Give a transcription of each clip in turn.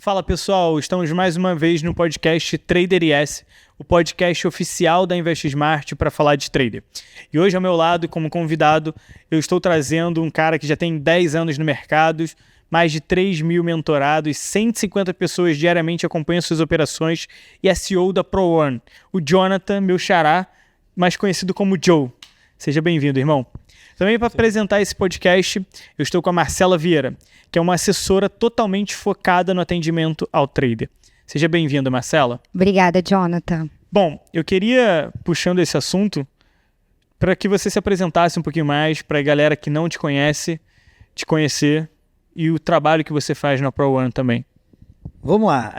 Fala pessoal, estamos mais uma vez no podcast Trader IS, o podcast oficial da InvestSmart para falar de trader. E hoje ao meu lado, como convidado, eu estou trazendo um cara que já tem 10 anos no mercado, mais de 3 mil mentorados, 150 pessoas diariamente acompanham suas operações e é CEO da ProOne, o Jonathan, meu xará, mais conhecido como Joe. Seja bem-vindo, irmão. Também para apresentar esse podcast, eu estou com a Marcela Vieira, que é uma assessora totalmente focada no atendimento ao trader. Seja bem-vinda, Marcela. Obrigada, Jonathan. Bom, eu queria, puxando esse assunto, para que você se apresentasse um pouquinho mais, para a galera que não te conhece, te conhecer e o trabalho que você faz na ProOne também. Vamos lá.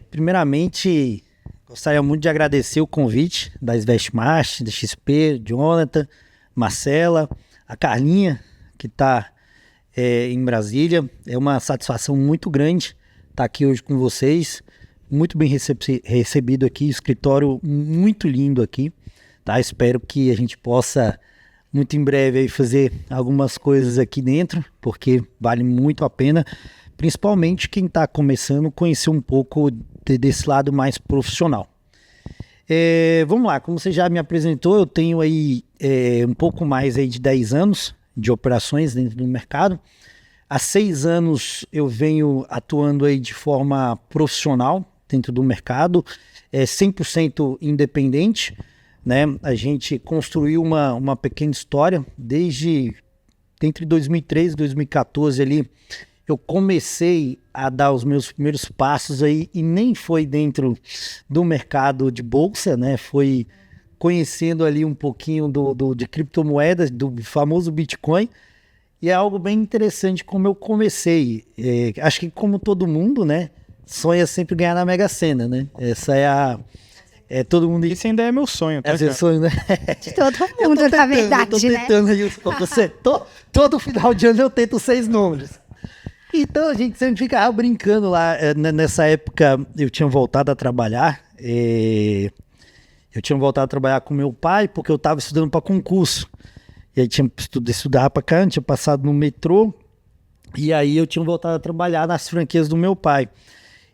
Primeiramente, gostaria muito de agradecer o convite da InvestSmart, da XP, Jonathan, Marcela, a Carlinha, que está em Brasília. É uma satisfação muito grande estar aqui hoje com vocês. Muito bem recebido aqui, escritório muito lindo aqui. Tá? Espero que a gente possa, muito em breve, aí, fazer algumas coisas aqui dentro, porque vale muito a pena, principalmente quem está começando, conhecer um pouco desse lado mais profissional. Vamos lá, como você já me apresentou, eu tenho aí um pouco mais aí de 10 anos de operações dentro do mercado. Há 6 anos eu venho atuando aí de forma profissional dentro do mercado, 100% independente, né? A gente construiu uma pequena história entre 2013 e 2014 ali. Eu comecei a dar os meus primeiros passos aí e nem foi dentro do mercado de bolsa, né? Foi conhecendo ali um pouquinho de criptomoedas, do famoso Bitcoin. E é algo bem interessante como eu comecei. Acho que como todo mundo, né? Sonha sempre ganhar na Mega Sena, né? Essa é todo mundo... Isso ainda é meu sonho, tá? É seu sonho, né? De todo mundo, na verdade, eu tô tentando, né? Todo final de ano eu tento 6 números. Então a gente sempre ficava brincando lá. Nessa época eu tinha voltado a trabalhar. Eu tinha voltado a trabalhar com meu pai porque eu estava estudando para concurso. E aí tinha estudar para cá, tinha passado no metrô. E aí eu tinha voltado a trabalhar nas franquias do meu pai.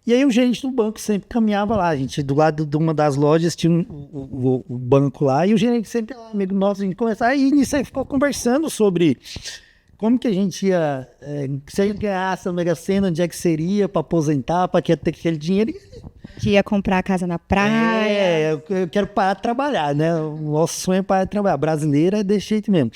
E aí o gerente do banco sempre caminhava lá. A gente, do lado de uma das lojas, tinha o banco lá. E o gerente sempre lá, amigo nosso, a gente começava. Aí nisso aí ficou conversando sobre... como que a gente ia, se a gente ganhasse a Mega Sena, onde é que seria para aposentar, para que ter aquele dinheiro? Que ia comprar a casa na praia. Eu quero parar de trabalhar, né? O nosso sonho é parar de trabalhar. Brasileira é desse jeito mesmo.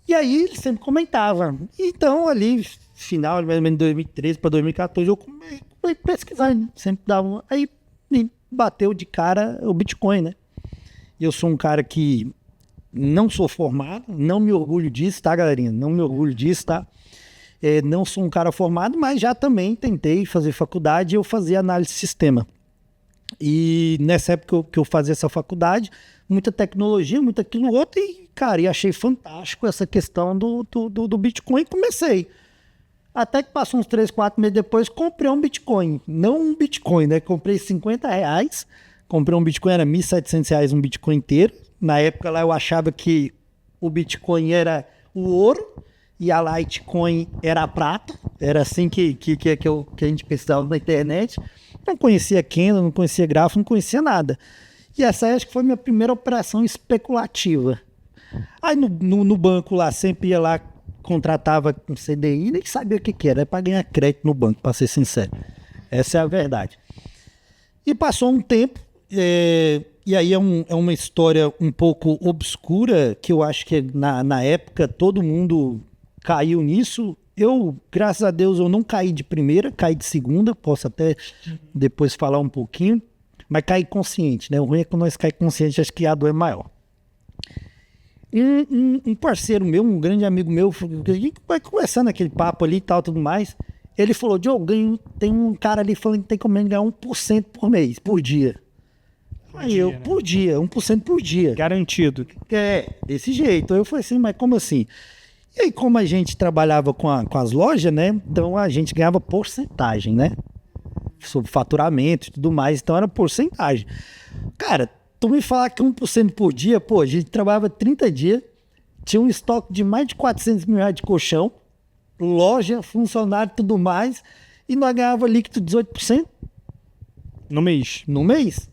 E aí ele sempre comentava. Então ali, final, mais ou menos de 2013 para 2014, eu comecei a pesquisar. Sempre dava. Aí me bateu de cara o Bitcoin, né? Eu sou um cara que não sou formado, não me orgulho disso, tá, galerinha? Não me orgulho disso, tá? Não sou um cara formado, mas já também tentei fazer faculdade e eu fazia análise de sistema. E nessa época que eu fazia essa faculdade, muita tecnologia, muito aquilo outro, e, cara, e achei fantástico essa questão do Bitcoin e comecei. Até que passou uns 3, 4 meses depois, comprei um Bitcoin. Não um Bitcoin, né? Comprei R$50, comprei um Bitcoin, era R$1.700 um Bitcoin inteiro. Na época lá eu achava que o Bitcoin era o ouro e a Litecoin era a prata. Era assim que a gente pesquisava na internet. Não conhecia candle, não conhecia gráfico, não conhecia nada. E essa acho que foi minha primeira operação especulativa. Aí no banco lá, sempre ia lá, contratava com CDI, nem sabia o que era. É para ganhar crédito no banco, para ser sincero. Essa é a verdade. E passou um tempo... E aí é uma história um pouco obscura, que eu acho que na época todo mundo caiu nisso. Eu, graças a Deus, eu não caí de primeira, caí de segunda, posso até depois falar um pouquinho, mas caí consciente, né? O ruim é que nós caímos consciente, acho que a dor é maior. Um parceiro meu, um grande amigo meu, a gente vai conversando aquele papo ali e tal, tudo mais, ele falou, Diogo, tem um cara ali falando que tem como ganhar 1% por mês, por dia. Aí eu, por dia, 1% por dia. Garantido. Desse jeito. Aí eu falei assim, mas como assim? E aí, como a gente trabalhava com as lojas, né? Então a gente ganhava porcentagem, né? Sobre faturamento e tudo mais. Então era porcentagem. Cara, tu me falar que 1% por dia, pô, a gente trabalhava 30 dias, tinha um estoque de mais de R$400 mil de colchão, loja, funcionário e tudo mais. e nós ganhava líquido 18% No mês. no mês.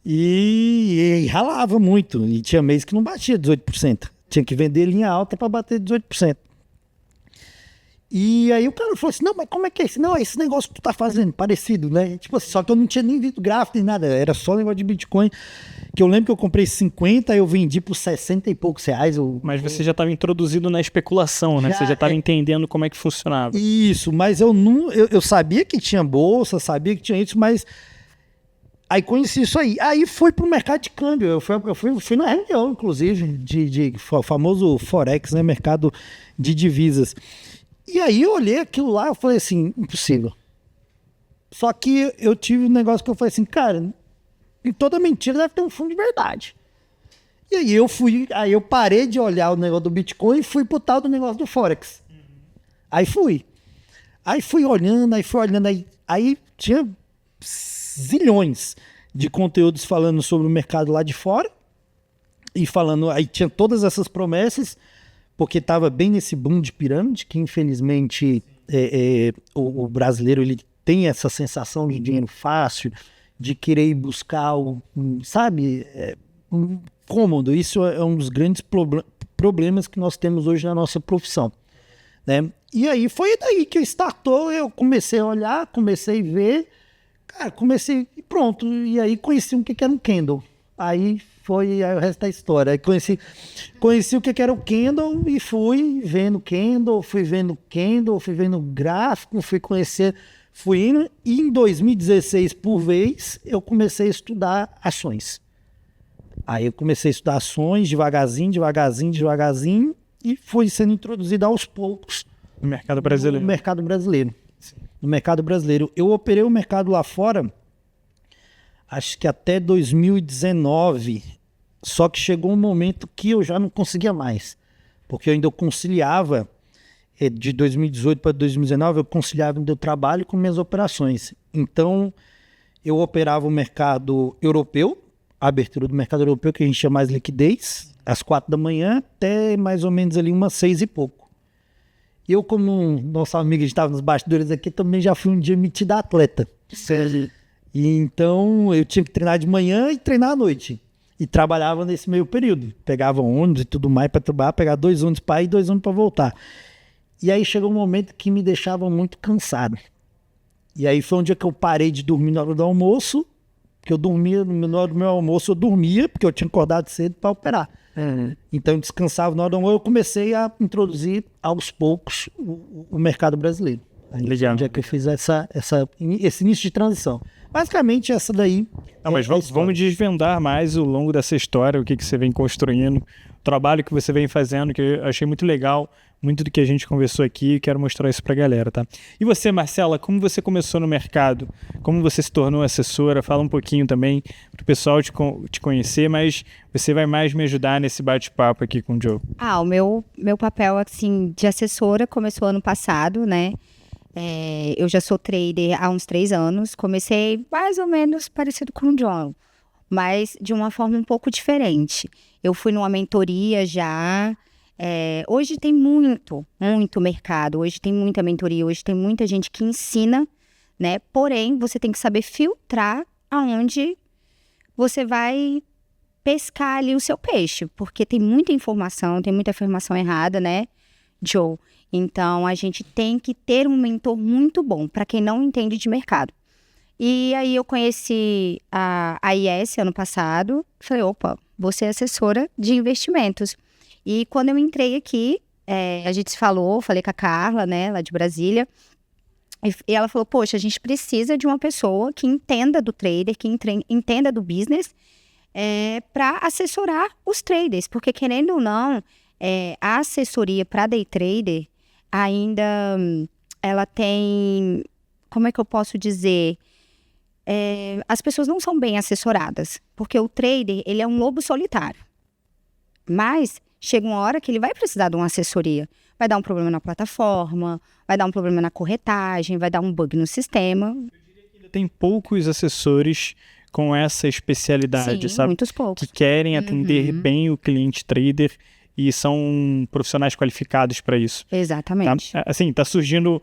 E ralava muito. E tinha mês que não batia 18%. Tinha que vender linha alta para bater 18%. E aí o cara falou assim, não, mas como é que é isso? Não, esse negócio que tu tá fazendo, parecido, né? Tipo assim, só que eu não tinha nem visto gráfico nem nada, era só negócio de Bitcoin. Que eu lembro que eu comprei 50, eu vendi por 60 e poucos reais. Mas você já estava introduzido na especulação, né? Você já estava entendendo como é que funcionava. Isso, mas eu sabia que tinha bolsa, sabia que tinha isso, mas aí conheci isso aí. Aí fui pro mercado de câmbio, eu fui na reunião, inclusive, de famoso Forex, né? Mercado de divisas. E aí eu olhei aquilo lá, eu falei assim, impossível. Só que eu tive um negócio que eu falei assim, cara, em toda mentira deve ter um fundo de verdade. E aí eu parei de olhar o negócio do Bitcoin e fui pro tal do negócio do Forex. Aí fui olhando, aí tinha zilhões de conteúdos falando sobre o mercado lá de fora, e falando, aí tinha todas essas promessas, porque estava bem nesse boom de pirâmide, que infelizmente o brasileiro ele tem essa sensação de dinheiro fácil, de querer ir buscar um cômodo. Isso é um dos grandes problemas que nós temos hoje na nossa profissão, né? E aí foi daí que eu comecei a olhar, comecei a ver, cara, e pronto, e aí conheci o que era um candle. Aí o resto da história. Aí conheci o que era o candle e fui vendo candle, fui vendo gráfico, fui indo, e em 2016, por vez, eu comecei a estudar ações. Aí eu comecei a estudar ações devagarzinho, e fui sendo introduzido aos poucos No mercado brasileiro. No mercado brasileiro. Eu operei o mercado lá fora, acho que até 2019, só que chegou um momento que eu já não conseguia mais, porque eu ainda conciliava, de 2018 para 2019, eu conciliava o meu trabalho com minhas operações. Então, eu operava o mercado europeu, a abertura do mercado europeu, que a gente chama mais liquidez, às 4 da manhã até mais ou menos ali umas 6 e pouco. E eu, como nosso amigo estava nos bastidores aqui, também já fui um dia metido atleta. Sério? E então eu tinha que treinar de manhã e treinar à noite. E trabalhava nesse meio período. Pegava ônibus e tudo mais para trabalhar, pegava 2 ônibus para ir e 2 ônibus para voltar. E aí chegou um momento que me deixava muito cansado. E aí foi um dia que eu parei de dormir na hora do almoço, porque eu dormia, na hora do meu almoço eu dormia, porque eu tinha acordado cedo para operar. Então eu descansava na hora do almoço, eu comecei a introduzir aos poucos o mercado brasileiro. Legal. Onde é que eu fiz esse início de transição. Basicamente essa daí. Não, mas vamos desvendar mais ao longo dessa história, o que você vem construindo, o trabalho que você vem fazendo, que eu achei muito legal, muito do que a gente conversou aqui, e quero mostrar isso pra galera, tá? E você, Marcela, como você começou no mercado? Como você se tornou assessora? Fala um pouquinho também pro pessoal te conhecer, mas você vai mais me ajudar nesse bate-papo aqui com o Joe. O meu papel, assim, de assessora começou ano passado, né? Eu já sou trader há uns 3 anos. Comecei mais ou menos parecido com o John, mas de uma forma um pouco diferente. Eu fui numa mentoria já. Hoje tem muito mercado. Hoje tem muita mentoria. Hoje tem muita gente que ensina, né? Porém, você tem que saber filtrar aonde você vai pescar ali o seu peixe, porque tem muita informação errada, né, Joe? Então, a gente tem que ter um mentor muito bom, para quem não entende de mercado. E aí, eu conheci a IS ano passado. Falei, opa, vou ser assessora de investimentos. E quando eu entrei aqui, a gente falei com a Carla, né, lá de Brasília. E ela falou, poxa, a gente precisa de uma pessoa que entenda do trader, que entenda do business, para assessorar os traders. Porque, querendo ou não, a assessoria para day trader ainda ela tem, como é que eu posso dizer, as pessoas não são bem assessoradas, porque o trader, ele é um lobo solitário, mas chega uma hora que ele vai precisar de uma assessoria, vai dar um problema na plataforma, vai dar um problema na corretagem, vai dar um bug no sistema. Eu diria que ainda tem poucos assessores com essa especialidade, Sim, sabe? muitos poucos. Que querem atender bem o cliente trader e são profissionais qualificados para isso. Exatamente. Tá? Assim, tá surgindo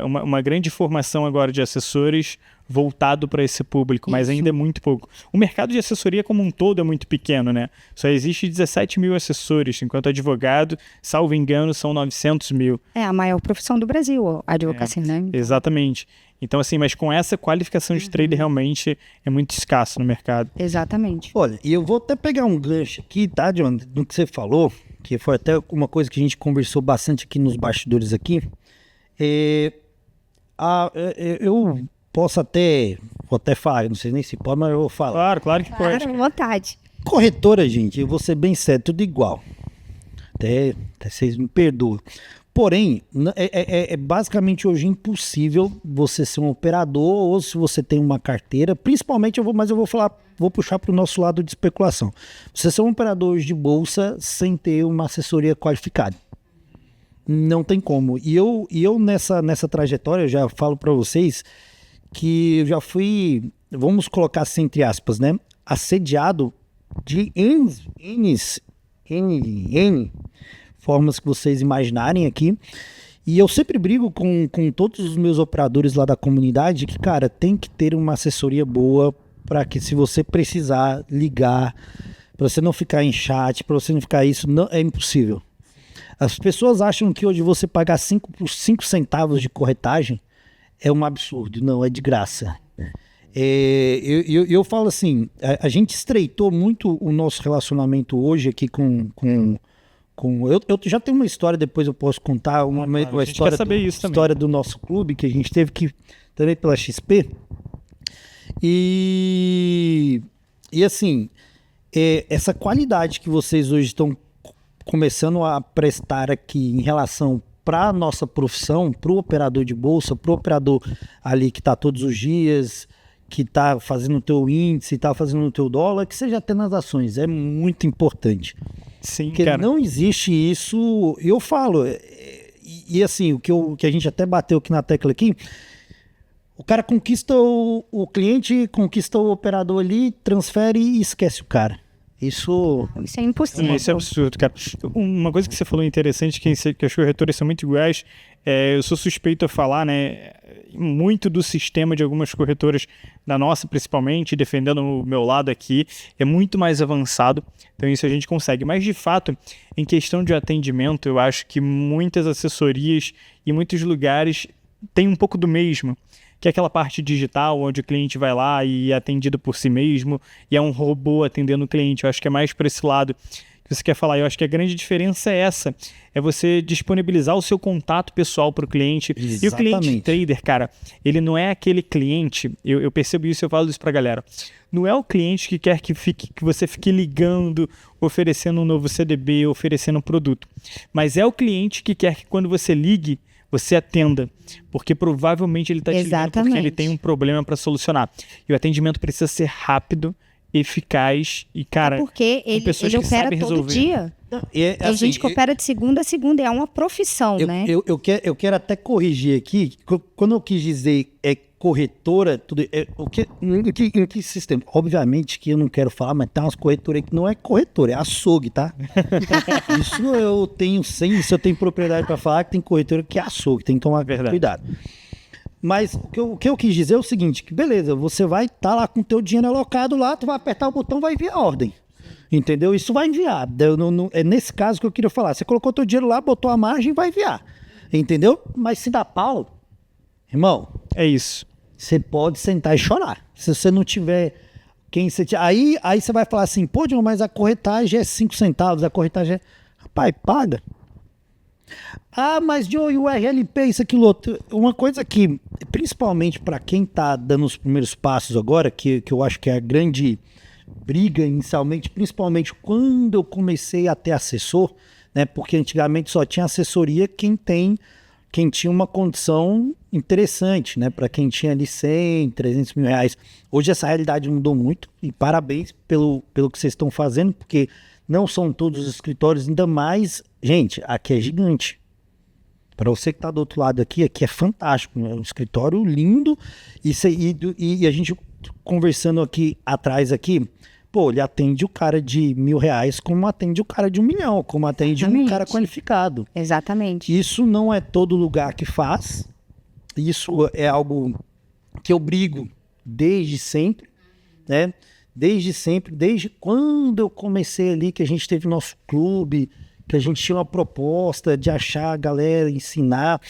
uma grande formação agora de assessores voltado para esse público, mas ainda é muito pouco. O mercado de assessoria como um todo é muito pequeno, né? Só existe 17 mil assessores, enquanto advogado, salvo engano, são 900 mil. É a maior profissão do Brasil, a advocacia, né? Exatamente. Então, assim, mas com essa qualificação de trader realmente é muito escasso no mercado. Exatamente. Olha, e eu vou até pegar um gancho aqui, tá, John, do que você falou, que foi até uma coisa que a gente conversou bastante aqui nos bastidores aqui. Eu posso até, vou até falar, não sei nem se pode, mas eu vou falar. Claro que pode. Claro, à vontade. Corretora, gente, eu vou ser bem sério, tudo igual. Até vocês me perdoam. Porém, é basicamente hoje impossível você ser um operador ou se você tem uma carteira, principalmente vou puxar para o nosso lado de especulação. Você ser um operador hoje de bolsa sem ter uma assessoria qualificada. Não tem como. E eu nessa trajetória, eu já falo para vocês que eu já fui, vamos colocar assim entre aspas, né? Assediado de N formas que vocês imaginarem aqui. E eu sempre brigo com todos os meus operadores lá da comunidade que, cara, tem que ter uma assessoria boa para que se você precisar ligar, para você não ficar em chat, para você não ficar isso, não, é impossível. As pessoas acham que hoje você pagar 5 centavos de corretagem é um absurdo. Não, é de graça. Eu falo assim, a gente estreitou muito o nosso relacionamento hoje aqui eu já tenho uma história, depois eu posso contar uma história, quer saber isso história do nosso clube, que a gente teve que também pela XP. E assim, essa qualidade que vocês hoje estão começando a prestar aqui em relação para a nossa profissão, para o operador de bolsa, para o operador ali que está todos os dias, que está fazendo o teu índice, está fazendo o teu dólar, que seja até nas ações, é muito importante. Sim, porque cara. Não existe isso, eu falo, e assim, o que a gente até bateu aqui na tecla aqui, o cara conquista o cliente, conquista o operador ali, transfere e esquece o cara. Isso é impossível. Isso é absurdo, cara. Uma coisa que você falou interessante, que as corretoras são muito iguais, eu sou suspeito a falar, né, muito do sistema de algumas corretoras, da nossa principalmente, defendendo o meu lado aqui, é muito mais avançado, então isso a gente consegue. Mas, de fato, em questão de atendimento, eu acho que muitas assessorias e muitos lugares têm um pouco do mesmo, que é aquela parte digital, onde o cliente vai lá e é atendido por si mesmo, e é um robô atendendo o cliente. Eu acho que é mais por esse lado que você quer falar. Eu acho que a grande diferença é essa, é você disponibilizar o seu contato pessoal para o cliente. Exatamente. E o cliente trader, cara, ele não é aquele cliente, eu percebo isso, eu falo isso pra galera, não é o cliente que quer que você fique ligando, oferecendo um novo CDB, oferecendo um produto, mas é o cliente que quer que quando você ligue, você atenda, porque provavelmente ele está te ligando porque ele tem um problema para solucionar. E o atendimento precisa ser rápido, eficaz e, cara, porque ele opera todo dia. Tem gente que opera de segunda a segunda, é uma profissão, né? Eu quero até corrigir aqui, quando eu quis dizer corretora, em que sistema? Obviamente que eu não quero falar, mas tem umas corretoras aí que não é corretora, é açougue, tá? Isso eu tenho propriedade para falar, que tem corretora que é açougue, tem que tomar cuidado. Mas o que eu quis dizer é o seguinte, que beleza, você vai estar lá com o teu dinheiro alocado lá, tu vai apertar o botão, vai enviar a ordem. Entendeu? Isso vai enviar. É nesse caso que eu queria falar. Você colocou teu dinheiro lá, botou a margem, vai enviar. Entendeu? Mas se dá pau, irmão, é isso. Você pode sentar e chorar. Se você não tiver quem você... Aí você vai falar assim, pô, John, mas a corretagem é 5 centavos, a corretagem é... Rapaz, paga. Ah, mas John, e o RLP, isso, aquilo, outro. Uma coisa que, principalmente para quem tá dando os primeiros passos agora, que eu acho que é a grande briga inicialmente, principalmente quando eu comecei a ter assessor, né? Porque antigamente só tinha assessoria quem tinha uma condição interessante, né? Para quem tinha ali 100, 300 mil reais. Hoje essa realidade mudou muito e parabéns pelo que vocês estão fazendo, porque não são todos os escritórios, ainda mais... Gente, aqui é gigante. Para você que está do outro lado aqui é fantástico. É um escritório lindo e a gente conversando aqui atrás aqui, pô, ele atende o cara de R$1.000 como atende o cara de 1 milhão, como atende um cara qualificado. Exatamente. Isso não é todo lugar que faz, isso é algo que eu brigo desde sempre, né? Desde sempre, desde quando eu comecei ali, que a gente teve nosso clube, que a gente tinha uma proposta de achar a galera, ensinar.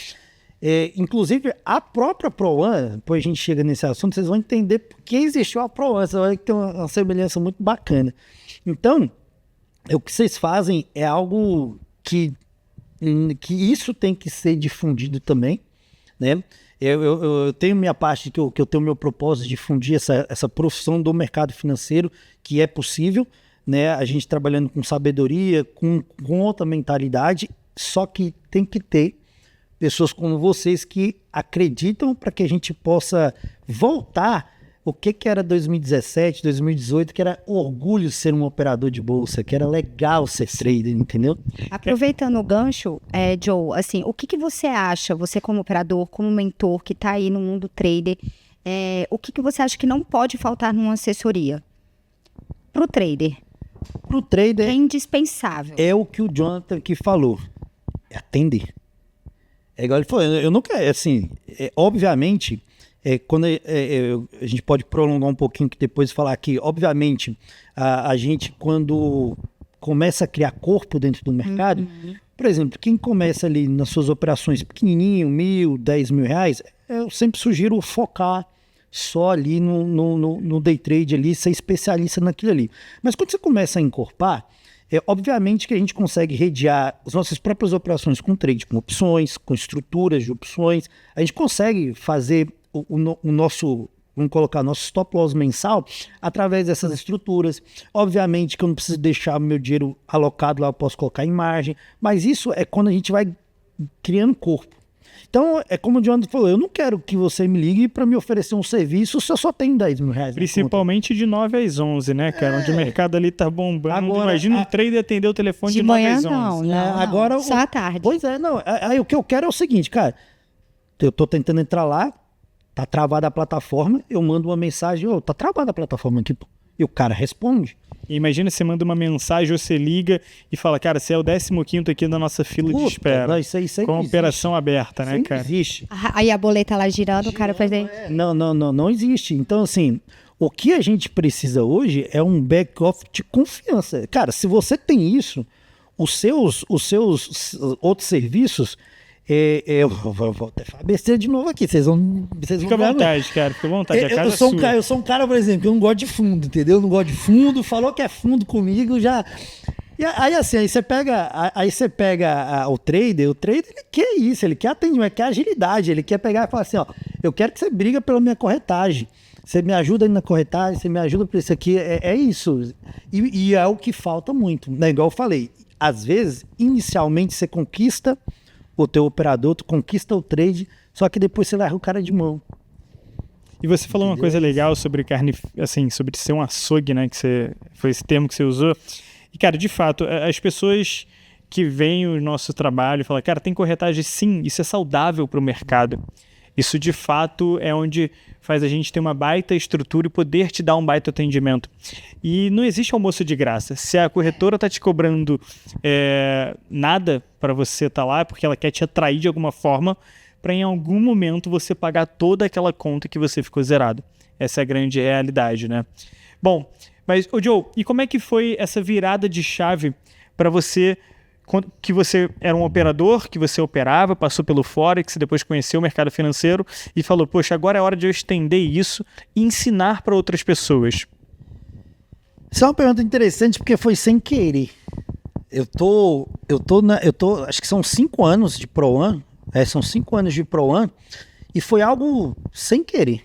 Inclusive, a própria ProOne, depois a gente chega nesse assunto, vocês vão entender por que existiu a ProOne, você vai ver que tem uma semelhança muito bacana. Então, o que vocês fazem é algo que isso tem que ser difundido também, né? Eu tenho minha parte que eu tenho meu propósito de difundir essa profissão do mercado financeiro, que é possível, né? A gente trabalhando com sabedoria, com outra mentalidade, só que tem que ter pessoas como vocês que acreditam para que a gente possa voltar o que era 2017, 2018, que era orgulho ser um operador de bolsa, que era legal ser trader, entendeu? Aproveitando o gancho, Joe, assim, o que você acha, você como operador, como mentor que está aí no mundo trader, o que você acha que não pode faltar numa assessoria para o trader? Para o trader é indispensável. É o que o Jonathan aqui falou, é atender. É igual ele falou, eu não quero, assim, obviamente, quando a gente pode prolongar um pouquinho que depois falar aqui, obviamente, a gente quando começa a criar corpo dentro do mercado, por exemplo, quem começa ali nas suas operações pequenininho, R$1.000, R$10.000, eu sempre sugiro focar só ali no day trade ali, ser especialista naquilo ali. Mas quando você começa a encorpar, obviamente que a gente consegue redear as nossas próprias operações com trade, com opções, com estruturas de opções. A gente consegue fazer o nosso, vamos colocar, nosso stop loss mensal através dessas estruturas. Obviamente que eu não preciso deixar o meu dinheiro alocado lá, eu posso colocar em margem. Mas isso é quando a gente vai criando corpo. Então, é como o Jonathan falou, eu não quero que você me ligue para me oferecer um serviço se eu só tenho R$10.000. Principalmente de 9 às 11, né, cara? Onde o mercado ali tá bombando. Agora, imagina um trader atender o telefone de 9 às 11. Não, agora, só à tarde. Pois é, não. Aí o que eu quero é o seguinte, cara. Eu tô tentando entrar lá, tá travada a plataforma, eu mando uma mensagem, tá travada a plataforma aqui, pô. E o cara responde. Imagina, você manda uma mensagem, você liga e fala, cara, você é o 15º aqui da nossa fila de espera. Não, isso com a operação aberta, né, cara? Não existe. Aí a boleta lá girando, o cara faz aí. Não existe. Então, assim, o que a gente precisa hoje é um back-office de confiança. Cara, se você tem isso, os seus outros serviços, eu vou até falar besteira de novo aqui, vocês vão Fica à vontade, cara, fica à vontade. Eu sou um cara, por exemplo, que eu não gosto de fundo, entendeu? Eu não gosto de fundo, falou que é fundo comigo, já... E aí, assim, aí você pega o trader ele quer isso, ele quer atendimento, ele quer agilidade, ele quer pegar e falar assim, ó, eu quero que você briga pela minha corretagem, você me ajuda aí na corretagem, você me ajuda por isso aqui, é isso. E é o que falta muito, né? Igual eu falei, às vezes, inicialmente você conquista o teu operador, tu conquista o trade, só que depois você larga o cara de mão. E você falou uma coisa legal sobre carne, assim, sobre ser um açougue, né, foi esse termo que você usou. E, cara, de fato, as pessoas que veem o nosso trabalho e falam, cara, tem corretagem, sim, isso é saudável para o mercado. Isso, de fato, é onde faz a gente ter uma baita estrutura e poder te dar um baita atendimento. E não existe almoço de graça. Se a corretora está te cobrando nada para você estar lá, é porque ela quer te atrair de alguma forma para em algum momento você pagar toda aquela conta que você ficou zerado. Essa é a grande realidade, né? Bom, mas, Joe, e como é que foi essa virada de chave para você, que você era um operador, que você operava, passou pelo Forex, depois conheceu o mercado financeiro e falou, poxa, agora é hora de eu estender isso e ensinar para outras pessoas? Isso é uma pergunta interessante porque foi sem querer. Acho que são 5 anos de ProOne, são 5 anos de ProOne e foi algo sem querer.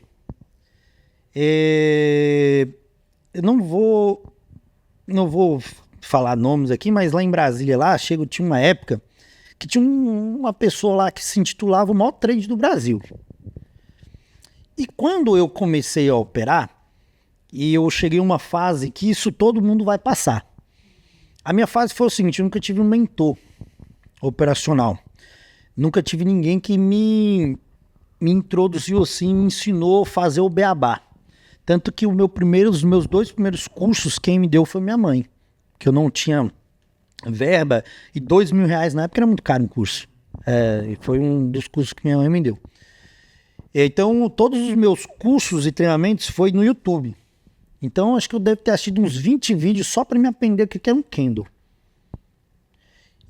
Eu não vou falar nomes aqui, mas lá em Brasília, tinha uma época que tinha uma pessoa lá que se intitulava o maior trade do Brasil. E quando eu comecei a operar, e eu cheguei a uma fase que isso todo mundo vai passar. A minha fase foi o seguinte, eu nunca tive um mentor operacional. Nunca tive ninguém que me introduziu assim, me ensinou a fazer o beabá. Tanto que os meus 2 primeiros cursos, quem me deu foi minha mãe. Que eu não tinha verba, e R$2.000 na época era muito caro um curso. E foi um dos cursos que minha mãe me deu. Então, todos os meus cursos e treinamentos foi no YouTube. Então, acho que eu devo ter assistido uns 20 vídeos só para me aprender o que é um candle.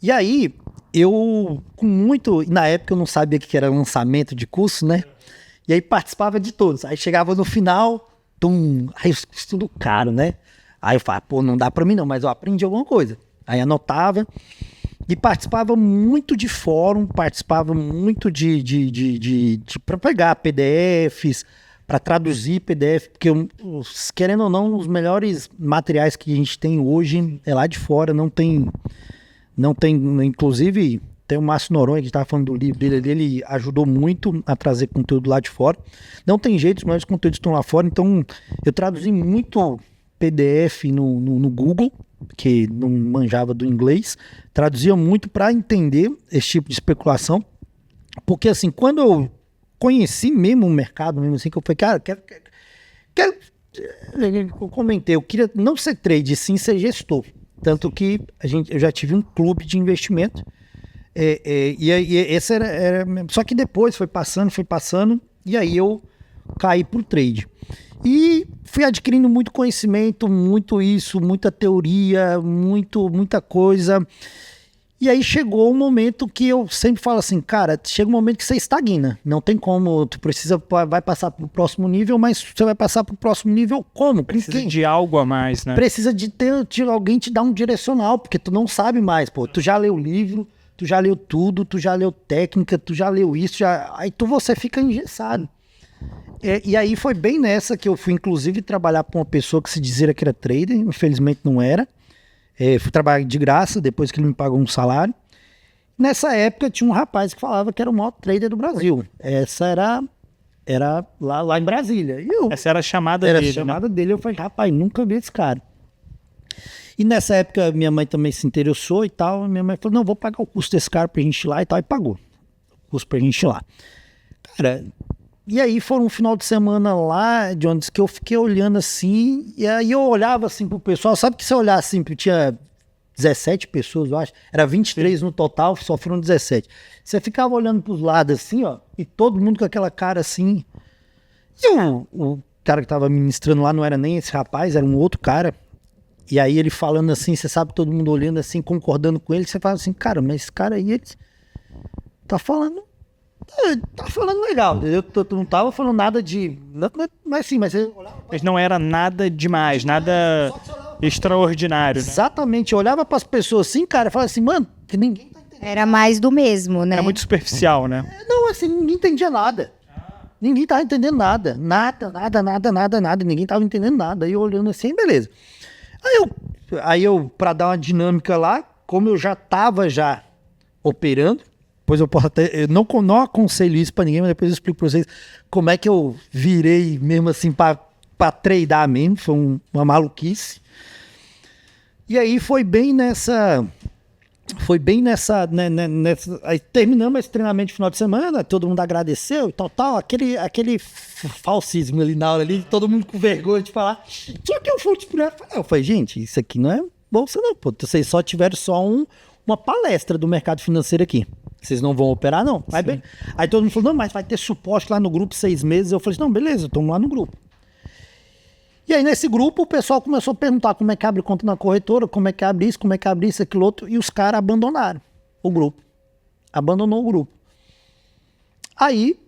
E aí, na época eu não sabia o que era lançamento de curso, né? E aí participava de todos. Aí chegava no final, aí estudo caro, né? Aí eu falava, pô, não dá pra mim não, mas eu aprendi alguma coisa. Aí anotava e participava muito de fórum, participava muito para pegar PDFs, para traduzir PDF, porque, querendo ou não, os melhores materiais que a gente tem hoje é lá de fora, não tem, inclusive... Tem o Márcio Noronha, que estava falando do livro dele, ele ajudou muito a trazer conteúdo lá de fora. Não tem jeito, os melhores conteúdos estão lá fora, então eu traduzi muito PDF no Google, que não manjava do inglês, traduzia muito para entender esse tipo de especulação, porque assim, quando eu conheci mesmo o mercado, mesmo assim, que eu falei, cara, eu comentei, eu queria não ser trade, sim ser gestor, tanto que eu já tive um clube de investimento. E esse era. Só que depois foi passando, e aí eu caí pro trade. E fui adquirindo muito conhecimento, muito isso, muita teoria, muita coisa. E aí chegou um momento que eu sempre falo assim, cara, chega um momento que você estagna. Não tem como, tu vai passar pro próximo nível, mas você vai passar pro próximo nível como? Precisa de algo a mais, né? Precisa de alguém te dar um direcional, porque tu não sabe mais, pô. Tu já leu o livro, tu já leu tudo, tu já leu técnica, tu já leu isso, aí você fica engessado. E aí foi bem nessa que eu fui, inclusive, trabalhar com uma pessoa que se dizia que era trader, infelizmente não era. Fui trabalhar de graça, depois que ele me pagou um salário. Nessa época tinha um rapaz que falava que era o maior trader do Brasil. Essa era lá em Brasília. Essa era a chamada dele. Era a chamada dele, eu falei, rapaz, nunca vi esse cara. E nessa época minha mãe também se interessou e tal. Minha mãe falou, não, vou pagar o custo desse cara pra gente ir lá e tal. E pagou o custo pra gente ir lá. Cara, e aí foram um final de semana lá, Jones, que eu fiquei olhando assim. E aí eu olhava assim pro pessoal. Sabe que se eu olhar assim, porque tinha 17 pessoas, eu acho. Era 23 no total, só foram 17. Você ficava olhando pros lados assim, ó. E todo mundo com aquela cara assim. E o cara que tava ministrando lá não era nem esse rapaz, era um outro cara. E aí ele falando assim, você sabe, todo mundo olhando assim, concordando com ele, você fala assim, cara, mas esse cara aí, ele tá falando legal. Eu não tava falando nada de... Mas sim, mas ele olhava... Mas não era nada demais, nada extraordinário, né? Exatamente, eu olhava pras pessoas assim, cara, e falava assim, mano, que ninguém tá entendendo. Era mais do mesmo, né? Era muito superficial, né? Não, assim, ninguém entendia nada. Ninguém tava entendendo nada. Nada. Ninguém tava entendendo nada. Aí eu olhando assim, beleza. Aí eu, pra dar uma dinâmica lá, como eu já tava operando, depois eu posso até, eu não aconselho isso pra ninguém, mas depois eu explico pra vocês como é que eu virei mesmo assim pra tradear mesmo, foi uma maluquice. E aí foi bem nessa, aí terminamos esse treinamento de final de semana, todo mundo agradeceu e tal, aquele falsismo ali na hora ali, todo mundo com vergonha de falar. Só que eu falei, gente, isso aqui não é bolsa não, pô, vocês só tiveram uma palestra do mercado financeiro aqui. Vocês não vão operar, não? Vai bem. Aí todo mundo falou, não, mas vai ter suporte lá no grupo 6 meses. Eu falei, não, beleza, estamos lá no grupo. E aí nesse grupo o pessoal começou a perguntar como é que abre conta na corretora, como é que abre isso, aquilo outro, e os caras abandonaram o grupo. Abandonou o grupo. Aí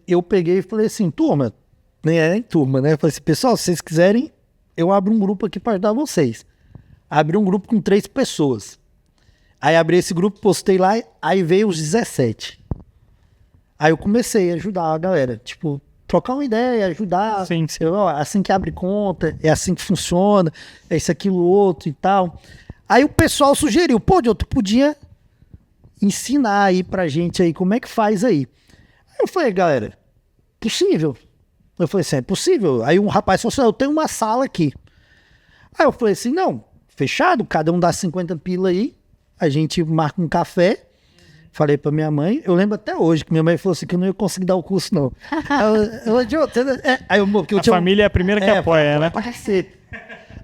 eu peguei e falei assim, turma, nem turma, né? Eu falei assim, pessoal, se vocês quiserem, eu abro um grupo aqui para ajudar vocês. Abri um grupo com 3 pessoas. Aí abri esse grupo, postei lá, aí veio os 17. Aí eu comecei a ajudar a galera, tipo, trocar uma ideia, ajudar. Sim. Assim que abre conta, é assim que funciona, é isso, aquilo, outro e tal. Aí o pessoal sugeriu, pô, tu podia ensinar aí pra gente aí, como é que faz aí. Aí eu falei, galera, possível. Eu falei assim, é possível. Aí um rapaz falou assim, eu tenho uma sala aqui. Aí eu falei assim, não, fechado, cada um dá 50 pila aí, a gente marca um café. Falei pra minha mãe, eu lembro até hoje que minha mãe falou assim que eu não ia conseguir dar o curso, não. A família é a primeira que apoia, né?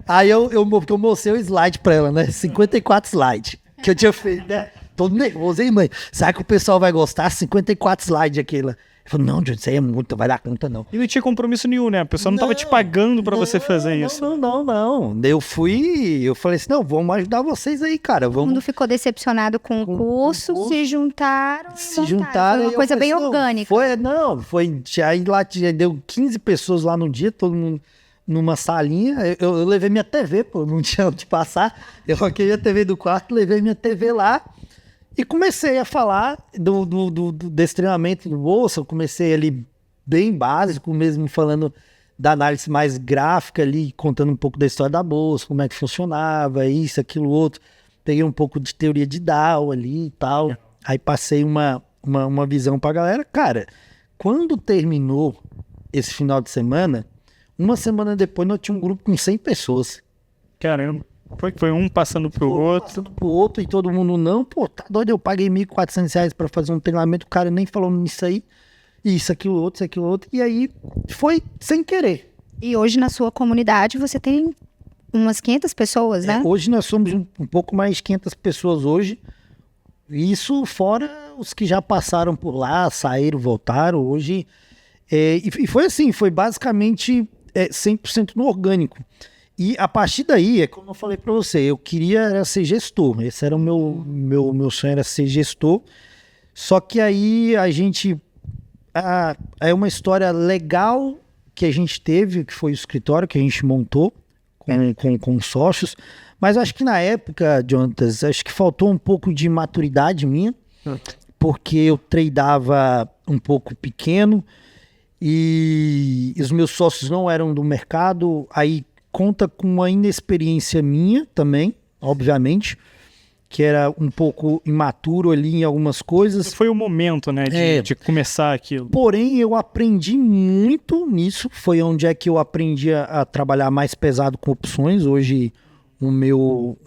Aí porque eu mostrei o slide pra ela, né? 54 slides que eu tinha feito, né? Todo nervoso, hein, mãe? Será que o pessoal vai gostar? 54 slides aquilo. Eu falei, não, Johnny, isso aí é muito, vai dar conta não. E não tinha compromisso nenhum, né? A pessoa não tava te pagando pra você fazer isso. Não. Eu falei assim, não, vamos ajudar vocês aí, cara. Todo mundo ficou decepcionado com o curso, se juntaram e montaram. Foi uma coisa bem orgânica. Aí lá deu 15 pessoas lá no dia, todo mundo numa salinha. Eu levei minha TV, pô, não tinha onde passar. Eu coloquei a TV do quarto, levei minha TV lá. E comecei a falar desse treinamento do bolsa. Eu comecei ali bem básico mesmo, falando da análise mais gráfica ali, contando um pouco da história da bolsa, como é que funcionava, isso, aquilo, outro. Peguei um pouco de teoria de Dow ali e tal. Aí passei uma visão pra galera. Cara, quando terminou esse final de semana, uma semana depois nós tínhamos um grupo com 100 pessoas. Caramba. Foi um passando pro outro. E todo mundo, não, pô, tá doido, eu paguei R$1.400 pra fazer um treinamento, o cara nem falou nisso aí, isso, aquilo, outro, e aí foi sem querer. E hoje na sua comunidade você tem umas 500 pessoas, né? Hoje nós somos um pouco mais de 500 pessoas hoje, isso fora os que já passaram por lá, saíram, voltaram, hoje, e foi assim, foi basicamente 100% no orgânico. E a partir daí, como eu falei para você, eu queria ser gestor. Esse era o meu sonho, era ser gestor. Só que aí a gente... é uma história legal que a gente teve, que foi o escritório que a gente montou com sócios. Mas acho que na época, Jonatas, acho que faltou um pouco de maturidade minha. Porque eu tradeava um pouco pequeno e os meus sócios não eram do mercado. Aí conta com uma inexperiência minha também, obviamente, que era um pouco imaturo ali em algumas coisas. Foi o momento, né, de começar aquilo. Porém, eu aprendi muito nisso. Foi onde é que eu aprendi a trabalhar mais pesado com opções. Hoje o meu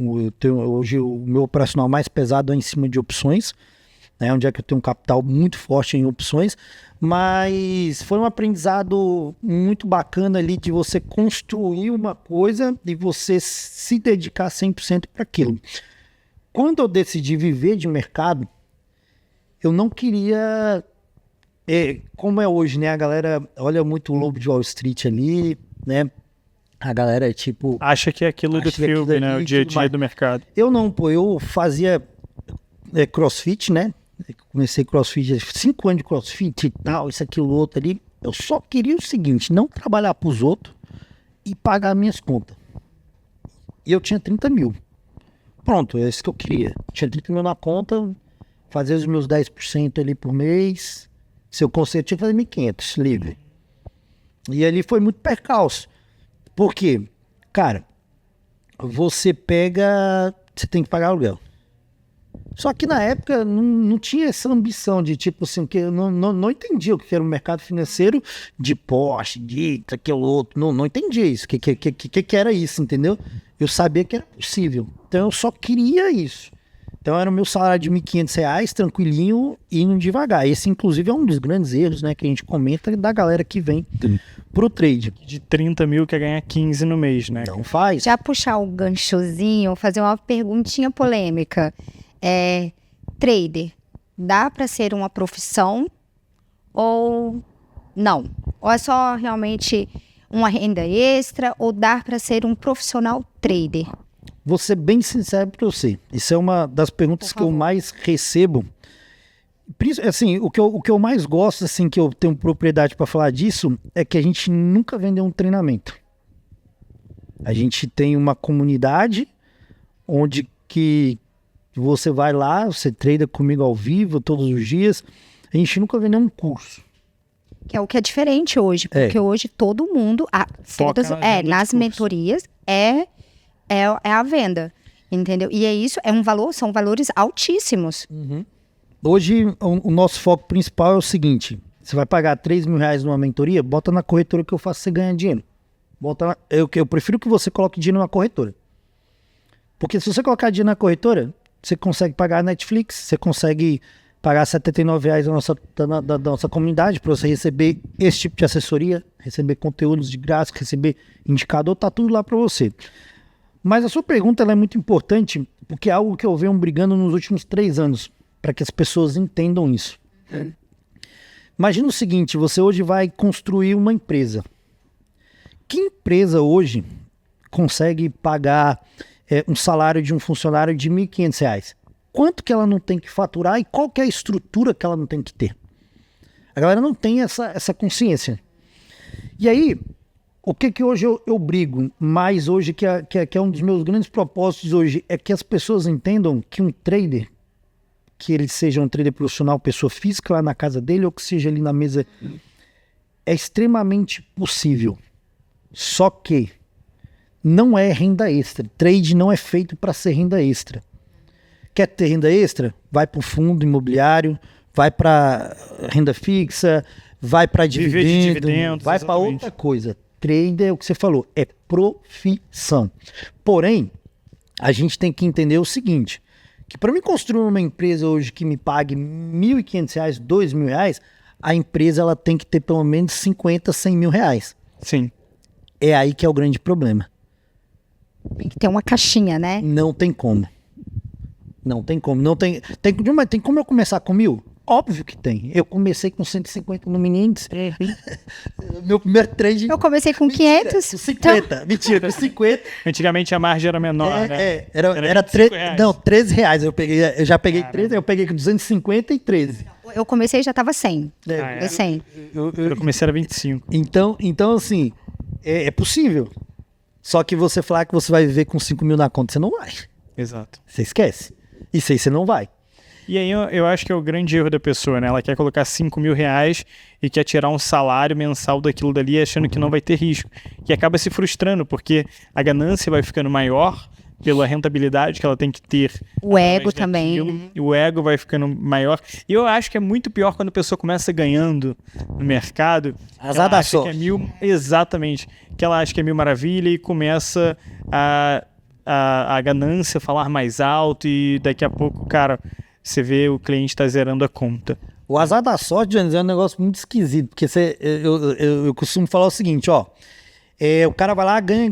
operacional mais pesado é em cima de opções, né, onde é que eu tenho um capital muito forte em opções. Mas foi um aprendizado muito bacana ali de você construir uma coisa e você se dedicar 100% para aquilo. Quando eu decidi viver de mercado, eu não queria... como é hoje, né? A galera olha muito o Lobo de Wall Street ali, né? A galera tipo... Acha que é aquilo do filme, né? O dia a dia do mercado. Eu não, pô. Eu fazia crossfit, né? Comecei crossfit, 5 anos de crossfit e tal, isso, aquilo, outro ali. Eu só queria o seguinte, não trabalhar pros outros e pagar minhas contas. E eu tinha 30 mil. Pronto, é isso que eu queria. Tinha 30 mil na conta, fazer os meus 10% ali por mês. Se eu conseguir, eu tinha que fazer 1.500 livre. E ali foi muito percalço. Por quê? Cara, você tem que pagar aluguel. Só que na época não tinha essa ambição de tipo assim, que eu não entendia o que era o mercado financeiro de Porsche, de aquele outro. Não entendia isso, que era isso, entendeu? Eu sabia que era possível. Então eu só queria isso. Então era o meu salário de R$1.500, tranquilinho, indo devagar. Esse inclusive é um dos grandes erros, né, que a gente comenta da galera que vem pro trade. De 30 mil quer ganhar 15 no mês, né? Não faz. Já puxar o ganchozinho, fazer uma perguntinha polêmica. Trader, dá para ser uma profissão ou não? Ou é só realmente uma renda extra ou dá para ser um profissional trader? Vou ser bem sincero para você. Isso é uma das perguntas que eu mais recebo. Assim, o que eu mais gosto, assim, que eu tenho propriedade para falar disso, é que a gente nunca vendeu um treinamento. A gente tem uma comunidade onde que você vai lá, você treina comigo ao vivo todos os dias. A gente nunca vendeu um curso. Que é o que é diferente hoje, porque hoje todo mundo, nas mentorias, é a venda, entendeu? E é isso, são valores altíssimos. Uhum. Hoje, o nosso foco principal é o seguinte: você vai pagar R$3.000 numa mentoria, bota na corretora que eu faço você ganhar dinheiro. Eu prefiro que você coloque dinheiro na corretora. Porque se você colocar dinheiro na corretora, você consegue pagar a Netflix, você consegue pagar R$79 da nossa comunidade para você receber esse tipo de assessoria, receber conteúdos de graça, receber indicador, tá tudo lá para você. Mas a sua pergunta ela é muito importante, porque é algo que eu venho brigando nos últimos 3 anos, para que as pessoas entendam isso. Imagina o seguinte, você hoje vai construir uma empresa. Que empresa hoje consegue pagar um salário de um funcionário de R$ 1.500? Quanto que ela não tem que faturar e qual que é a estrutura que ela não tem que ter? A galera não tem essa consciência. E aí, o que hoje eu brigo mais hoje, que é um dos meus grandes propósitos hoje, é que as pessoas entendam que um trader, que ele seja um trader profissional, pessoa física lá na casa dele, ou que seja ali na mesa, é extremamente possível. Só que não é renda extra. Trade não é feito para ser renda extra. Quer ter renda extra? Vai para o fundo imobiliário, vai para renda fixa, vai para dividendo, vai para outra coisa. Trader é o que você falou, é profissão. Porém, a gente tem que entender o seguinte, que para mim construir uma empresa hoje que me pague R$ 1.500, R$ 2.000, a empresa ela tem que ter pelo menos 50, 100 mil reais. Sim. É aí que é o grande problema. Tem que ter uma caixinha, né? Não tem como. Não tem como. Não tem como eu começar com 1.000? Óbvio que tem. Eu comecei com 150 no mini índice. Meu primeiro trade... Eu comecei com 500. 50. Então... Mentira, 50. Antigamente a margem era menor, né? Era 13 reais. Eu já peguei 13, eu peguei com 250 e 13. Eu comecei e já tava 100. É 100. Eu comecei era 25. Então assim, é possível. Só que você falar que você vai viver com 5 mil na conta, você não vai. Exato. Você esquece. Isso aí você não vai. E aí eu acho que é o grande erro da pessoa, né? Ela quer colocar R$ 5.000 e quer tirar um salário mensal daquilo dali achando que não vai ter risco. E acaba se frustrando, porque a ganância vai ficando maior pela rentabilidade que ela tem que ter. O ego também. Né? E o ego vai ficando maior. E eu acho que é muito pior quando a pessoa começa ganhando no mercado. Azar da sorte. Exatamente. Que ela acha que é mil maravilha e começa a ganância falar mais alto e daqui a pouco, cara, você vê o cliente tá zerando a conta. O azar da sorte, Jones, é um negócio muito esquisito, porque eu costumo falar o seguinte, ó, o cara vai lá, ganha.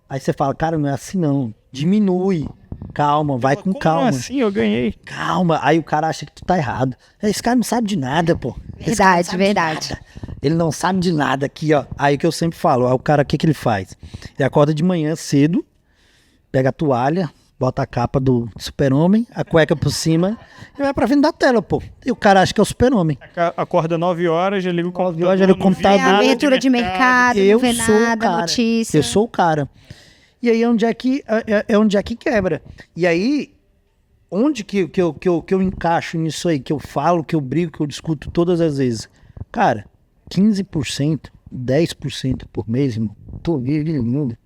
Aí você fala, cara, não é assim não, diminui, calma, vai com calma. Como assim eu ganhei? Calma, aí o cara acha que tu tá errado. Esse cara não sabe de nada, pô. Verdade. Ele não sabe de nada aqui, ó. Aí que eu sempre falo, o cara, o que ele faz? Ele acorda de manhã cedo, pega a toalha, bota a capa do super-homem, a cueca por cima e vai pra frente da tela, pô. E o cara acha que é o super-homem. Acorda 9 horas, já liga o computador. 9 horas, já liga o computador. É a abertura de mercado, não vê nada, notícia. Eu sou o cara. E aí onde é que quebra. E aí, onde que eu encaixo nisso aí, que eu falo, que eu brigo, que eu discuto todas as vezes? Cara, 15%, 10% por mês, irmão. Tô lindo.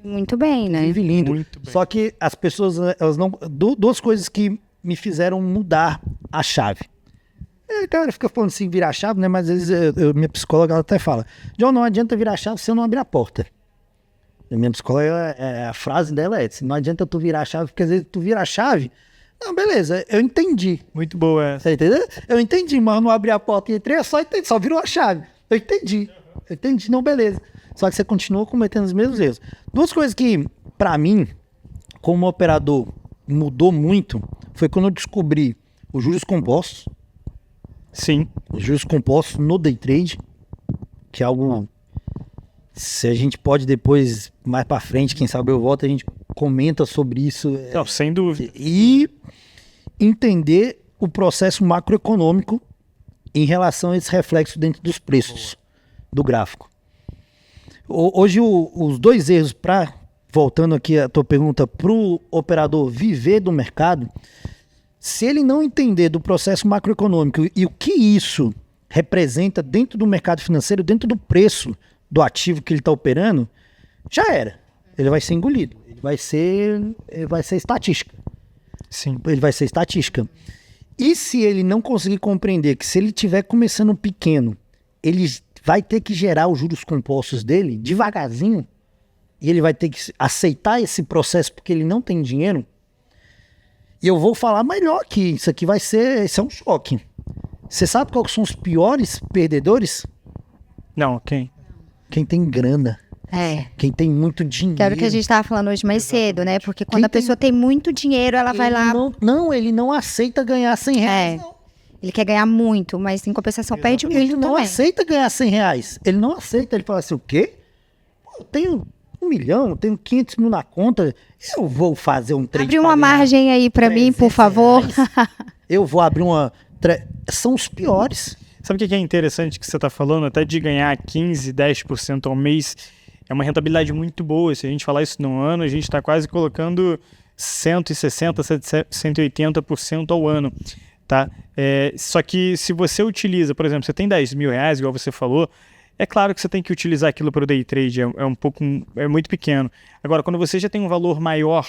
Muito bem, né? Vive lindo. Muito bem. Só que as pessoas, elas não... Duas coisas que me fizeram mudar a chave. A galera fica falando assim, virar a chave, né? Mas às vezes minha psicóloga ela até fala, John, não adianta virar a chave se eu não abrir a porta. A minha psicóloga, a frase dela é assim, não adianta tu virar a chave, porque às vezes tu vira a chave, não, beleza, eu entendi. Muito boa essa. Você entendeu? Eu entendi, mas eu não abri a porta e entrei, só virou a chave. Eu entendi, não, beleza. Só que você continua cometendo os mesmos erros. Duas coisas que, pra mim, como operador, mudou muito, foi quando eu descobri os juros compostos. Sim. Os juros compostos no day trade, que é algo... Se a gente pode depois, mais pra frente, quem sabe eu volto, a gente comenta sobre isso. Não, sem dúvida. E entender o processo macroeconômico em relação a esse reflexo dentro dos preços do gráfico. Hoje, os dois erros, voltando aqui a tua pergunta, para o operador viver do mercado, se ele não entender do processo macroeconômico e o que isso representa dentro do mercado financeiro, dentro do preço do ativo que ele está operando, já era. Ele vai ser engolido. Ele vai ser estatística. Sim. Ele vai ser estatística. E se ele não conseguir compreender que se ele estiver começando pequeno, ele vai ter que gerar os juros compostos dele devagarzinho, e ele vai ter que aceitar esse processo porque ele não tem dinheiro, e eu vou falar melhor que isso aqui esse é um choque. Você sabe quais são os piores perdedores? Não, quem? Quem tem grana. Quem tem muito dinheiro. Que era o que a gente estava falando hoje mais cedo, né? Porque quando a pessoa tem muito dinheiro, ela vai lá... Ele não aceita ganhar R$100. Não. Ele quer ganhar muito, mas em compensação perde muito Ele não também. aceita ganhar R$100. Ele não aceita. Ele fala assim, o quê? Eu tenho 1 milhão, eu tenho 500 mil na conta. Eu vou fazer um trade. Abre uma margem aí pra mim, por favor. Eu vou abrir uma... São os piores. Sabe o que é interessante que você está falando? Até de ganhar 15, 10% ao mês, é uma rentabilidade muito boa. Se a gente falar isso no ano, a gente está quase colocando 160, 180% ao ano. Tá? Só que se você utiliza, por exemplo, você tem R$10.000, igual você falou, é claro que você tem que utilizar aquilo para o day trade, é muito pequeno. Agora, quando você já tem um valor maior,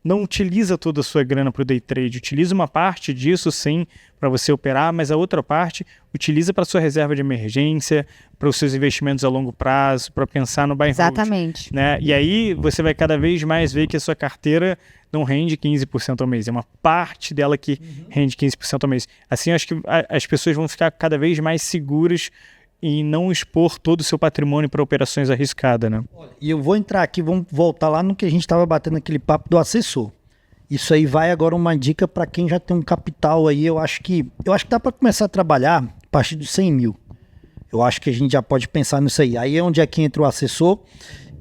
não utiliza toda a sua grana para o day trade, utiliza uma parte disso sim para você operar, mas a outra parte utiliza para sua reserva de emergência, para os seus investimentos a longo prazo, para pensar no buy and hold. Exatamente. Né? E aí você vai cada vez mais ver que a sua carteira não rende 15% ao mês, é uma parte dela que rende 15% ao mês. Assim, acho que as pessoas vão ficar cada vez mais seguras em não expor todo o seu patrimônio para operações arriscadas, né? E eu vou entrar aqui, vamos voltar lá no que a gente estava batendo aquele papo do assessor. Isso aí vai agora uma dica para quem já tem um capital aí. Eu acho que dá para começar a trabalhar a partir dos 100 mil. Eu acho que a gente já pode pensar nisso aí. Aí é onde é que entra o assessor,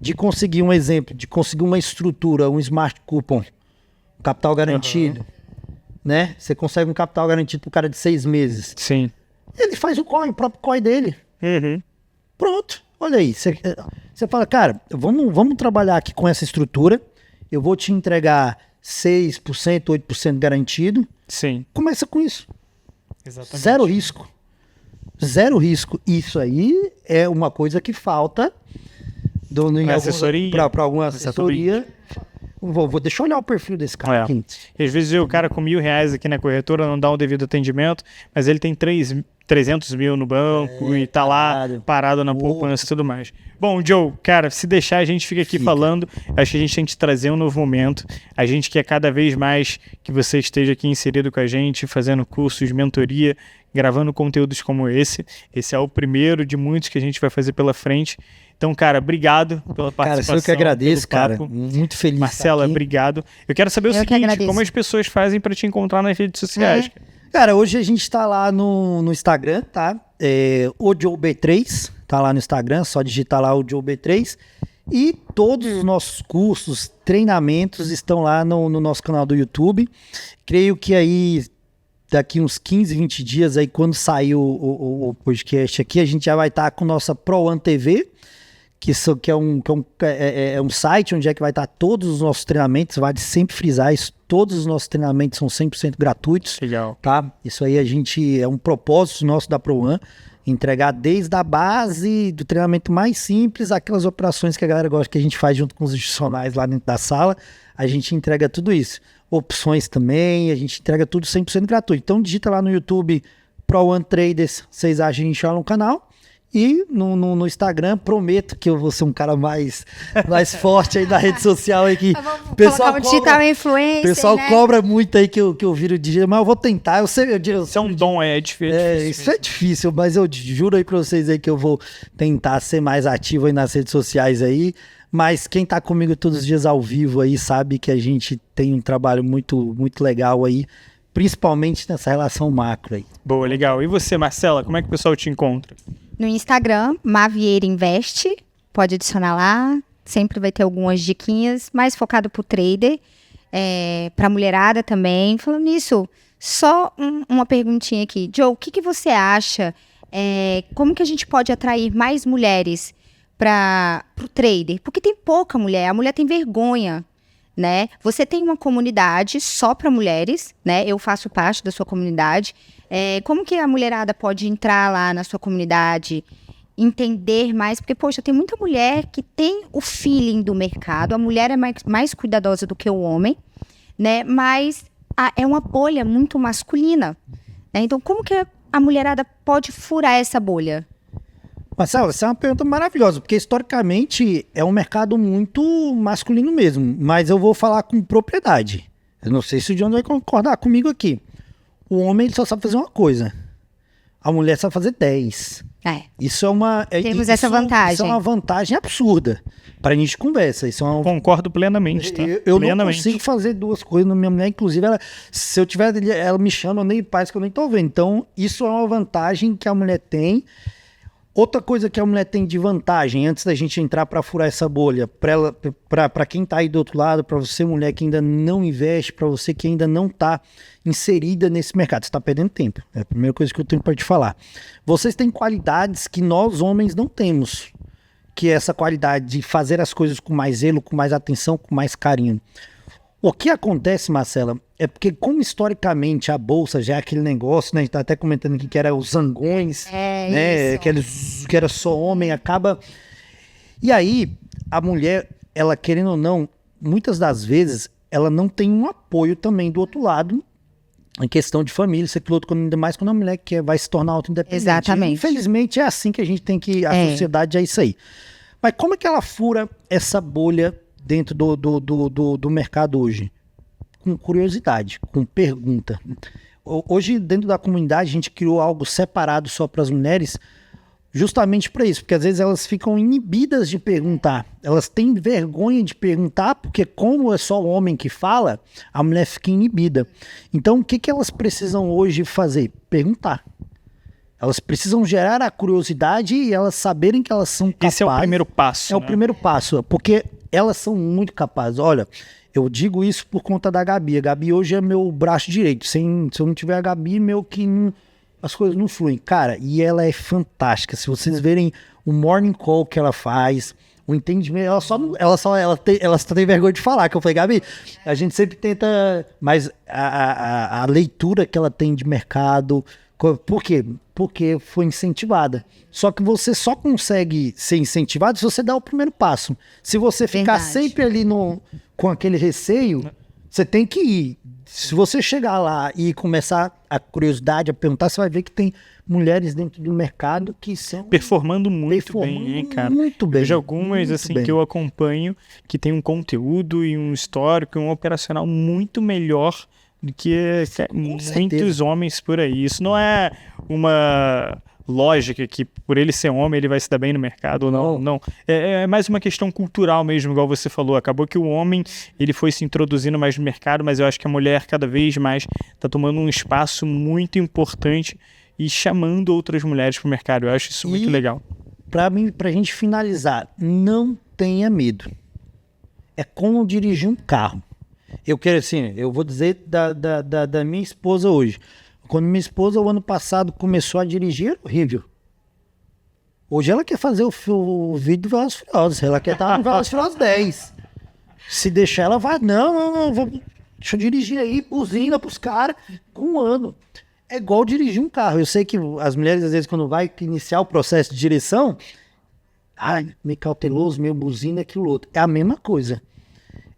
de conseguir um exemplo, de conseguir uma estrutura, um smart coupon, capital garantido, né? Você consegue um capital garantido pro cara de 6 meses. Sim. Ele faz o próprio COI dele. Pronto, olha aí. Você fala, cara, vamos trabalhar aqui com essa estrutura. Eu vou te entregar 6%, 8% garantido. Sim. Começa com isso. Exatamente. Zero risco. Zero risco. Isso aí é uma coisa que falta para alguma assessoria. Deixa eu olhar o perfil desse cara aqui. E às vezes o cara com R$1.000 aqui na corretora não dá um devido atendimento, mas ele tem 300 mil no banco e tá lá parado na poupança e tudo mais. Bom, Joe, cara, se deixar a gente fica aqui falando, acho que a gente tem que te trazer um novo momento. A gente quer cada vez mais que você esteja aqui inserido com a gente, fazendo cursos, mentoria, gravando conteúdos como esse. Esse é o primeiro de muitos que a gente vai fazer pela frente. Então, cara, obrigado pela participação. Cara, eu que agradeço, cara. Muito feliz. Marcela, obrigado. Eu quero saber o seguinte, como as pessoas fazem para te encontrar nas redes sociais? Cara, hoje a gente tá lá no Instagram, tá? O Joe B3, tá lá no Instagram, só digitar lá o Joe B3. E todos os nossos cursos, treinamentos estão lá no nosso canal do YouTube. Creio que aí daqui uns 15, 20 dias, aí quando sair o podcast aqui, a gente já vai estar com nossa Pro One TV, que é um site onde é que vai estar todos os nossos treinamentos. Vale sempre frisar isso, todos os nossos treinamentos são 100% gratuitos. Legal. Tá? Isso aí é um propósito nosso da Pro One, entregar desde a base do treinamento mais simples, aquelas operações que a galera gosta que a gente faz junto com os institucionais lá dentro da sala, a gente entrega tudo isso. Opções também, a gente entrega tudo 100% gratuito. Então digita lá no YouTube Pro One Traders, vocês acham a gente lá no canal. E no Instagram, prometo que eu vou ser um cara mais forte aí na rede social. Aí que o pessoal digital influencer, pessoal né? Cobra muito aí que eu viro digital, mas eu vou tentar. Isso é um dom, é difícil. Isso é difícil, mas eu juro aí pra vocês aí que eu vou tentar ser mais ativo aí nas redes sociais aí. Mas quem tá comigo todos os dias ao vivo aí sabe que a gente tem um trabalho muito, muito legal aí, principalmente nessa relação macro aí. Boa, legal. E você, Marcela, como é que o pessoal te encontra? No Instagram, Mavieira Investe, pode adicionar lá, sempre vai ter algumas diquinhas, mais focado pro trader, pra mulherada também. Falando nisso, só uma perguntinha aqui. Joe, o que você acha, como que a gente pode atrair mais mulheres pro trader? Porque tem pouca mulher, a mulher tem vergonha, né? Você tem uma comunidade só para mulheres, né? Eu faço parte da sua comunidade. Como que a mulherada pode entrar lá na sua comunidade, entender mais? Porque, poxa, tem muita mulher que tem o feeling do mercado, a mulher é mais cuidadosa do que o homem, né? Mas é uma bolha muito masculina, né? Então, como que a mulherada pode furar essa bolha? Marcelo, essa é uma pergunta maravilhosa, porque historicamente é um mercado muito masculino mesmo, mas eu vou falar com propriedade. Eu não sei se o John vai concordar comigo aqui. O homem ele só sabe fazer uma coisa: a mulher sabe fazer 10. Isso é uma... Temos essa vantagem. Isso é uma vantagem absurda para a gente conversa. Isso é uma... Concordo plenamente, tá? Eu não consigo fazer 2 coisas na minha mulher. Inclusive, se eu tiver... Ela me chama, parece que eu nem tô vendo. Então, isso é uma vantagem que a mulher tem. Outra coisa que a mulher tem de vantagem, antes da gente entrar para furar essa bolha, para quem tá aí do outro lado, para você, mulher que ainda não investe, para você que ainda não tá inserida nesse mercado, você tá perdendo tempo. É a primeira coisa que eu tenho para te falar. Vocês têm qualidades que nós homens não temos, que é essa qualidade de fazer as coisas com mais zelo, com mais atenção, com mais carinho. O que acontece, Marcela, é porque como historicamente a bolsa já é aquele negócio, né? A gente tá até comentando aqui que era os zangões, né? Que era só homem, acaba... E aí, a mulher, ela querendo ou não, muitas das vezes, ela não tem um apoio também do outro lado, em questão de família, isso aquilo outro, ainda mais quando a mulher vai se tornar autoindependente. Exatamente. Infelizmente é assim que a gente tem que... A sociedade é isso aí. Mas como é que ela fura essa bolha dentro do mercado hoje? Com curiosidade, com pergunta. Hoje, dentro da comunidade, a gente criou algo separado só para as mulheres, justamente para isso, porque às vezes elas ficam inibidas de perguntar. Elas têm vergonha de perguntar, porque como é só o homem que fala, a mulher fica inibida. Então, o que elas precisam hoje fazer? Perguntar. Elas precisam gerar a curiosidade e elas saberem que elas são capazes. Esse é o primeiro passo. É o primeiro passo, porque elas são muito capazes. Olha, eu digo isso por conta da Gabi. A Gabi hoje é meu braço direito. Se eu não tiver a Gabi, as coisas não fluem. Cara, e ela é fantástica. Se vocês verem o morning call que ela faz, o entendimento, ela tem vergonha de falar, que eu falei, Gabi, a gente sempre tenta, mas a leitura que ela tem de mercado, por quê? Porque foi incentivada. Só que você só consegue ser incentivado se você dá o primeiro passo. Se você ficar sempre ali com aquele receio, você tem que ir. Se você chegar lá e começar a curiosidade, a perguntar, você vai ver que tem mulheres dentro do mercado que estão performando muito bem, hein, cara? Muito bem. Vejo algumas, assim, que eu acompanho, que tem um conteúdo e um histórico, um operacional muito melhor do que muitos homens por aí. Isso não é uma lógica que por ele ser homem ele vai se dar bem no mercado ou não. Não. É mais uma questão cultural mesmo, igual você falou. Acabou que o homem ele foi se introduzindo mais no mercado, mas eu acho que a mulher cada vez mais está tomando um espaço muito importante e chamando outras mulheres para o mercado. Eu acho isso muito legal. Pra gente finalizar, não tenha medo. É como dirigir um carro. Eu vou dizer da minha esposa hoje. Quando minha esposa, o ano passado, começou a dirigir, era horrível. Hoje ela quer fazer o vídeo do Velozes e Furiosos. Ela quer estar no Velozes e Furiosos 10. Se deixar, ela vai, não, deixa eu dirigir aí, buzina pros caras, com 1 ano. É igual dirigir um carro. Eu sei que as mulheres, às vezes, quando vai iniciar o processo de direção, meio cauteloso, meio buzina, aquilo outro. É a mesma coisa.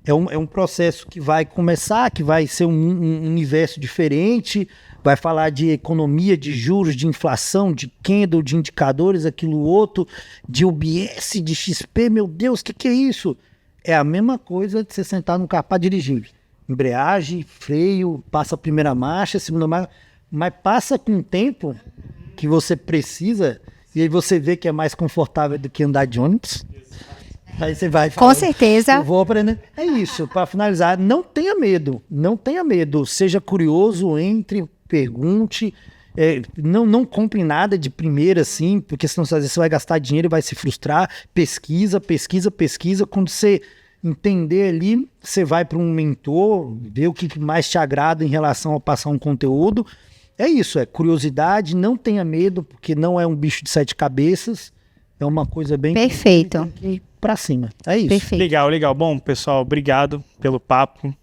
É um processo que vai começar, que vai ser um universo diferente, vai falar de economia, de juros, de inflação, de candle, de indicadores, aquilo outro, de UBS, de XP, meu Deus, o que é isso? É a mesma coisa de você sentar no carro para dirigir. Embreagem, freio, passa a primeira marcha, a segunda marcha, mas passa com o tempo que você precisa, e aí você vê que é mais confortável do que andar de ônibus. Aí você vai falar, com certeza. Eu vou aprender. É isso, para finalizar, não tenha medo, seja curioso, entre, pergunte, não compre nada de primeira assim, porque senão às vezes você vai gastar dinheiro e vai se frustrar. Pesquisa, quando você entender ali, você vai para um mentor, ver o que mais te agrada em relação a passar um conteúdo. É isso, é curiosidade, não tenha medo, porque não é um bicho de 7 cabeças, é uma coisa bem... Perfeito. Pra cima, é isso. Perfeito. Legal. Bom, pessoal, obrigado pelo papo.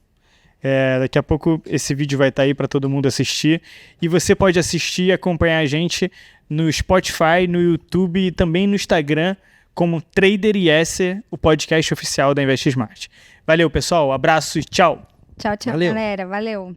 Daqui a pouco esse vídeo vai estar aí para todo mundo assistir. E você pode assistir e acompanhar a gente no Spotify, no YouTube e também no Instagram como Trader IS, o podcast oficial da Invest Smart. Valeu, pessoal. Abraço e tchau. Tchau, Valeu. galera. Valeu.